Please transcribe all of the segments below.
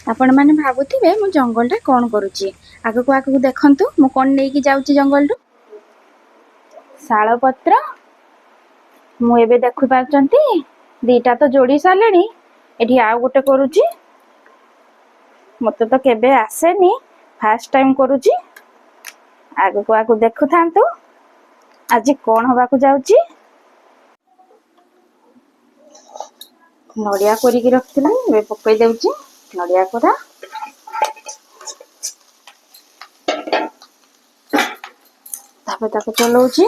आपण मैंने भावुवे मु जंगल रे कौन करुच्ची आगक आगक देखु मु कौन नहीं जाऊँगी जंगल रु शाल पत्र मु एबे देखु पारचंती दीटा तो जोड़ी सारे एठी आउ गोटे करुच्ची मते तो केबे आसेनी फर्स्ट टाइम करुच्ची आगक आगक देखु थांतु आज कौन हवा को जाऊँगी नड़िया कोरिकी रखी पकई देउची नड़िया कोरा तापर ताको चलाउची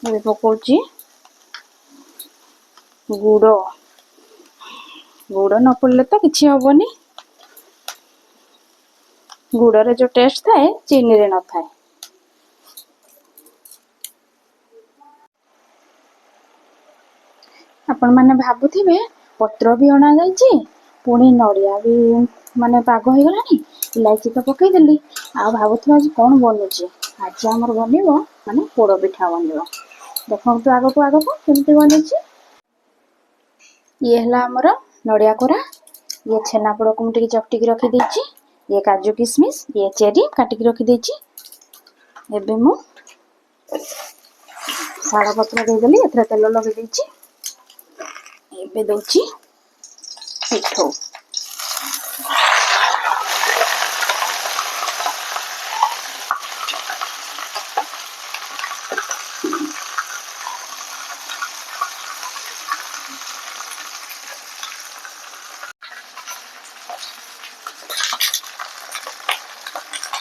पकाउची गुड़ गुड़ न पड़ले तो किसी हेनी गुड़ रे जो टेस्ट थाए चीनी रे न थाए आपण मैंने भावुवे पत्र भी अणा जाइए पुणी नड़िया भी माने पाग हो गलानी इलायची तो पकईदेली आ भावुवा आज कौन बनूची आज आमर बनब माने पोड़ पिठा बनब देखो तो आगक केमती बनूची ये है आमर नड़िया कोरा ये छेनापोड़ को मुझे चकटिकी रखी ये काजू किशमिश ये चेरी काटिकी रखी एबे मु शाल पत्र देदेली एथरे तेल लगे देछि एबे दउची पिठो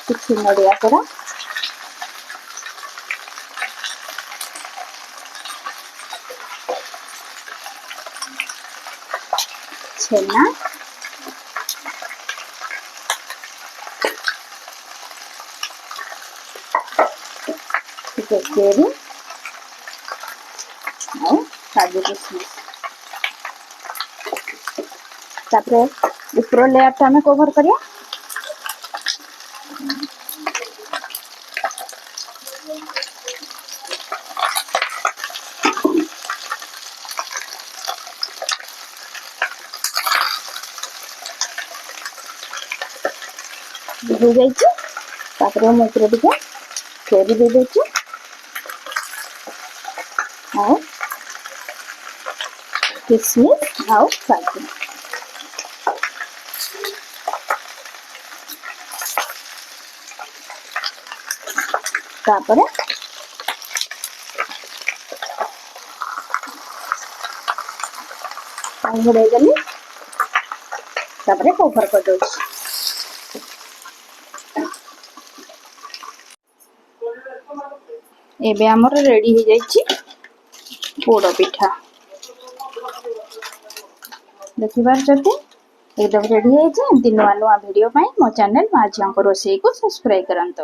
किसी नड़िया कोरा छेना चेरी और काजू किशमिश तापर ऊपर लेयर टा हमें कवर करिया हो जाइए मुझे टे चेरी दे देची और किशमिश और काजू तापरे घोड़े देली तापरे कवर कर दो एबे हमर रेडी हो जाइए पोड़ पिठा देखि पारछंती एकदम रेडी है जे नुआ नुआ वीडियो पाई मो चैनल माँ झिया को रोसई को सब्सक्राइब करंतो।